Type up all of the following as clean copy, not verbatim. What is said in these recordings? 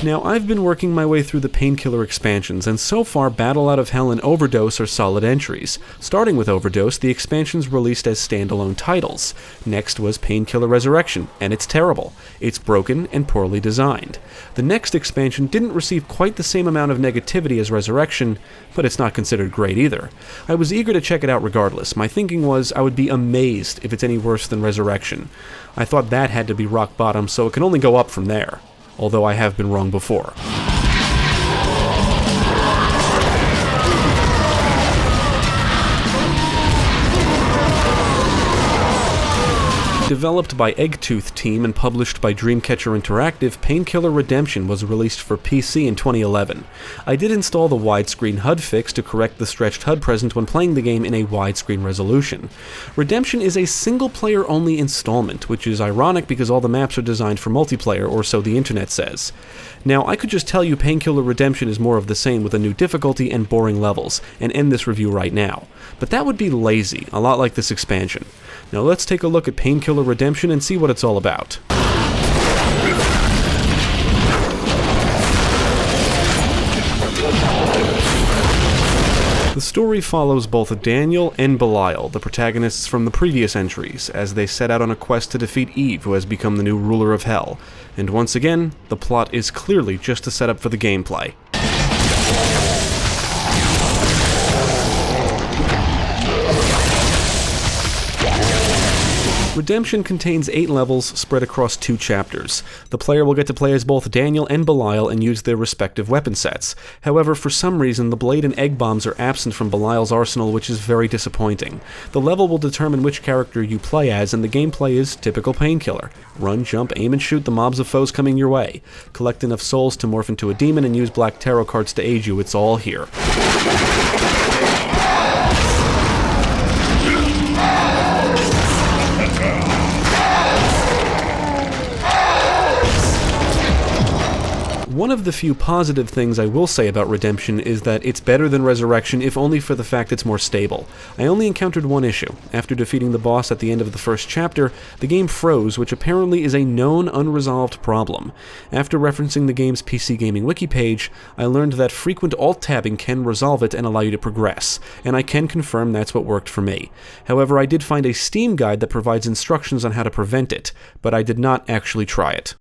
Now, I've been working my way through the Painkiller expansions, and so far Battle Out of Hell and Overdose are solid entries. Starting with Overdose, the expansions released as standalone titles. Next was Painkiller Resurrection, and it's terrible. It's broken and poorly designed. The next expansion didn't receive quite the same amount of negativity as Resurrection, but it's not considered great either. I was eager to check it out regardless. My thinking was I would be amazed if it's any worse than Resurrection. I thought that had to be rock bottom, so it can only go up from there. Although I have been wrong before. Developed by Eggtooth Team and published by DreamCatcher Interactive, Painkiller Redemption was released for PC in 2011. I did install the widescreen HUD fix to correct the stretched HUD present when playing the game in a widescreen resolution. Redemption is a single-player only installment, which is ironic because all the maps are designed for multiplayer, or so the internet says. Now, I could just tell you Painkiller Redemption is more of the same with a new difficulty and boring levels, and end this review right now. But that would be lazy, a lot like this expansion. Now let's take a look at Painkiller Redemption and see what it's all about. The story follows both Daniel and Belial, the protagonists from the previous entries, as they set out on a quest to defeat Eve, who has become the new ruler of Hell. And once again, the plot is clearly just a setup for the gameplay. Redemption contains 8 levels spread across 2 chapters. The player will get to play as both Daniel and Belial and use their respective weapon sets. However, for some reason, the blade and egg bombs are absent from Belial's arsenal, which is very disappointing. The level will determine which character you play as, and the gameplay is typical Painkiller. Run, jump, aim, and shoot the mobs of foes coming your way. Collect enough souls to morph into a demon and use black tarot cards to aid you. It's all here. One of the few positive things I will say about Redemption is that it's better than Resurrection, if only for the fact it's more stable. I only encountered one issue. After defeating the boss at the end of the first chapter, the game froze, which apparently is a known unresolved problem. After referencing the game's PC Gaming wiki page, I learned that frequent alt-tabbing can resolve it and allow you to progress, and I can confirm that's what worked for me. However, I did find a Steam guide that provides instructions on how to prevent it, but I did not actually try it.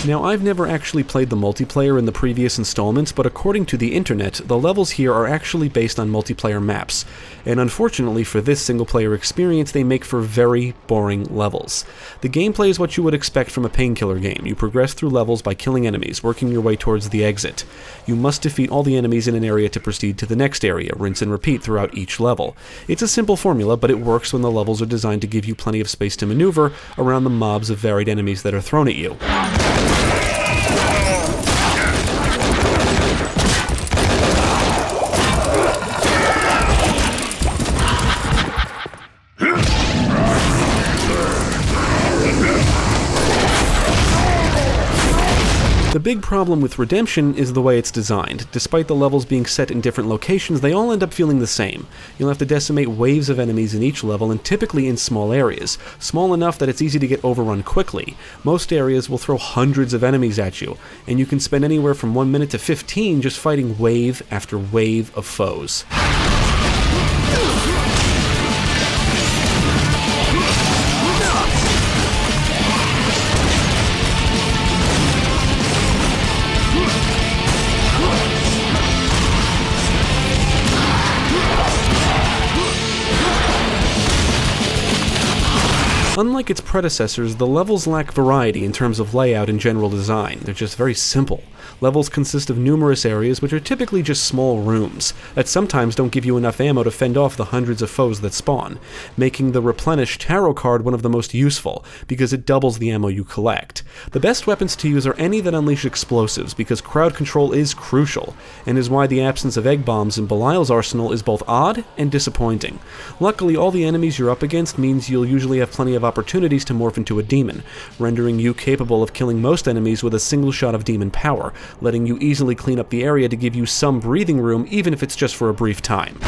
Now, I've never actually played the multiplayer in the previous installments, but according to the internet, the levels here are actually based on multiplayer maps, and unfortunately for this single-player experience, they make for very boring levels. The gameplay is what you would expect from a Painkiller game. You progress through levels by killing enemies, working your way towards the exit. You must defeat all the enemies in an area to proceed to the next area, rinse and repeat throughout each level. It's a simple formula, but it works when the levels are designed to give you plenty of space to maneuver around the mobs of varied enemies that are thrown at you. The big problem with Redemption is the way it's designed. Despite the levels being set in different locations, they all end up feeling the same. You'll have to decimate waves of enemies in each level, and typically in small areas, small enough that it's easy to get overrun quickly. Most areas will throw hundreds of enemies at you, and you can spend anywhere from 1 minute to 15 just fighting wave after wave of foes. Unlike its predecessors, the levels lack variety in terms of layout and general design. They're just very simple. Levels consist of numerous areas, which are typically just small rooms, that sometimes don't give you enough ammo to fend off the hundreds of foes that spawn, making the Replenish Tarot card one of the most useful, because it doubles the ammo you collect. The best weapons to use are any that unleash explosives, because crowd control is crucial, and is why the absence of egg bombs in Belial's arsenal is both odd and disappointing. Luckily, all the enemies you're up against means you'll usually have plenty of opportunities to morph into a demon, rendering you capable of killing most enemies with a single shot of demon power, letting you easily clean up the area to give you some breathing room, even if it's just for a brief time.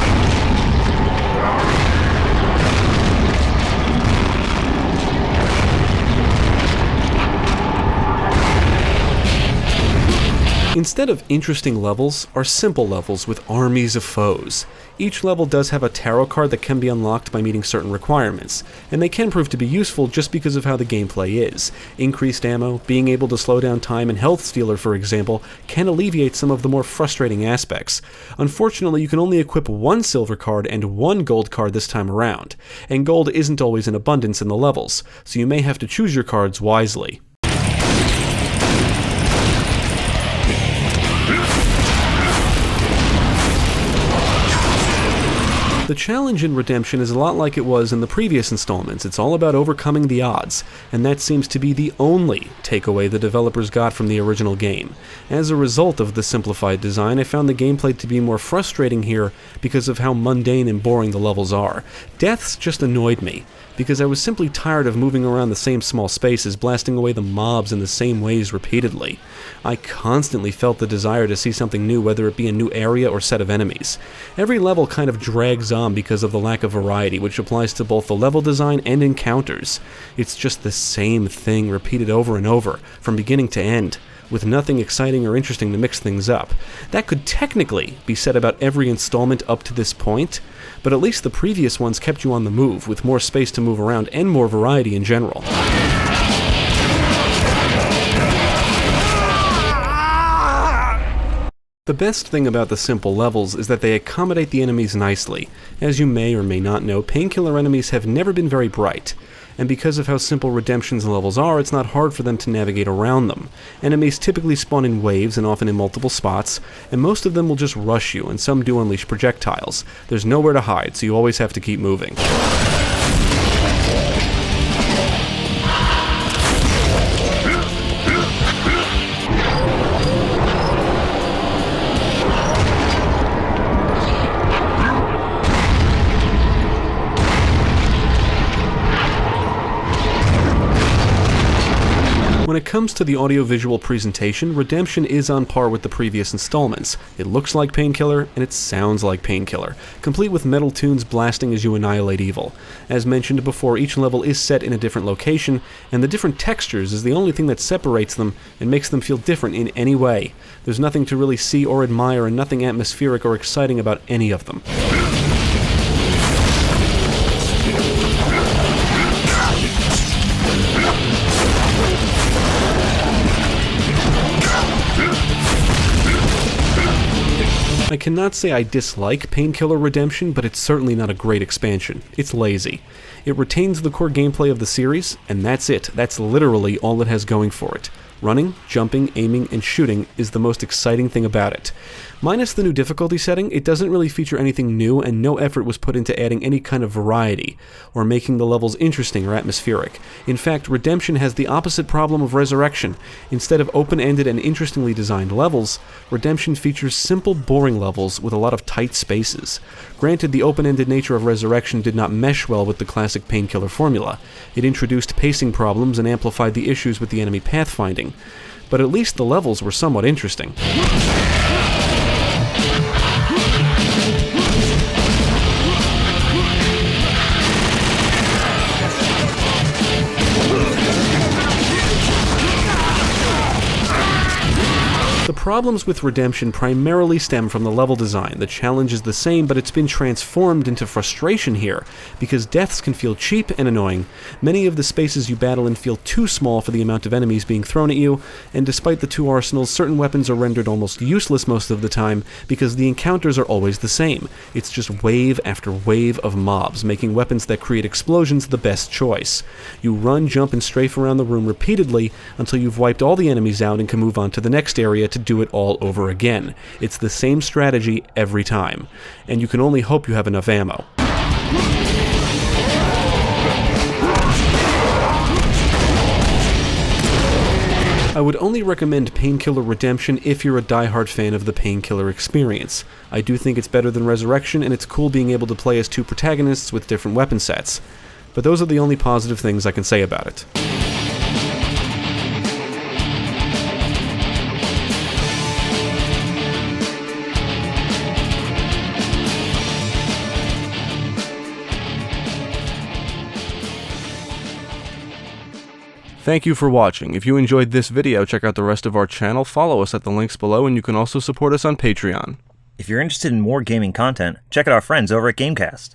Instead of interesting levels are simple levels with armies of foes. Each level does have a tarot card that can be unlocked by meeting certain requirements, and they can prove to be useful just because of how the gameplay is. Increased ammo, being able to slow down time, and Health Stealer, for example, can alleviate some of the more frustrating aspects. Unfortunately, you can only equip one silver card and one gold card this time around, and gold isn't always in abundance in the levels, so you may have to choose your cards wisely. The challenge in Redemption is a lot like it was in the previous installments. It's all about overcoming the odds, and that seems to be the only takeaway the developers got from the original game. As a result of the simplified design, I found the gameplay to be more frustrating here because of how mundane and boring the levels are. Deaths just annoyed me, because I was simply tired of moving around the same small spaces, blasting away the mobs in the same ways repeatedly. I constantly felt the desire to see something new, whether it be a new area or set of enemies. Every level kind of drags on because of the lack of variety, which applies to both the level design and encounters. It's just the same thing repeated over and over, from beginning to end, with nothing exciting or interesting to mix things up. That could technically be said about every installment up to this point, but at least the previous ones kept you on the move, with more space to move around and more variety in general. The best thing about the simple levels is that they accommodate the enemies nicely. As you may or may not know, Painkiller enemies have never been very bright, and because of how simple Redemption's levels are, it's not hard for them to navigate around them. Enemies typically spawn in waves and often in multiple spots, and most of them will just rush you, and some do unleash projectiles. There's nowhere to hide, so you always have to keep moving. When it comes to the audiovisual presentation, Redemption is on par with the previous installments. It looks like Painkiller, and it sounds like Painkiller, complete with metal tunes blasting as you annihilate evil. As mentioned before, each level is set in a different location, and the different textures is the only thing that separates them and makes them feel different in any way. There's nothing to really see or admire, and nothing atmospheric or exciting about any of them. I cannot say I dislike Painkiller Redemption, but it's certainly not a great expansion. It's lazy. It retains the core gameplay of the series, and that's it. That's literally all it has going for it. Running, jumping, aiming, and shooting is the most exciting thing about it. Minus the new difficulty setting, it doesn't really feature anything new, and no effort was put into adding any kind of variety, or making the levels interesting or atmospheric. In fact, Redemption has the opposite problem of Resurrection. Instead of open-ended and interestingly designed levels, Redemption features simple, boring levels with a lot of tight spaces. Granted, the open-ended nature of Resurrection did not mesh well with the classic Painkiller formula. It introduced pacing problems and amplified the issues with the enemy pathfinding, but at least the levels were somewhat interesting. The problems with Redemption primarily stem from the level design. The challenge is the same, but it's been transformed into frustration here, because deaths can feel cheap and annoying. Many of the spaces you battle in feel too small for the amount of enemies being thrown at you, and despite the two arsenals, certain weapons are rendered almost useless most of the time, because the encounters are always the same. It's just wave after wave of mobs, making weapons that create explosions the best choice. You run, jump, and strafe around the room repeatedly until you've wiped all the enemies out and can move on to the next area to do it all over again. It's the same strategy every time, and you can only hope you have enough ammo. I would only recommend Painkiller Redemption if you're a die-hard fan of the Painkiller experience. I do think it's better than Resurrection, and it's cool being able to play as two protagonists with different weapon sets. But those are the only positive things I can say about it. Thank you for watching. If you enjoyed this video, check out the rest of our channel, follow us at the links below, and you can also support us on Patreon. If you're interested in more gaming content, check out our friends over at Gamecast.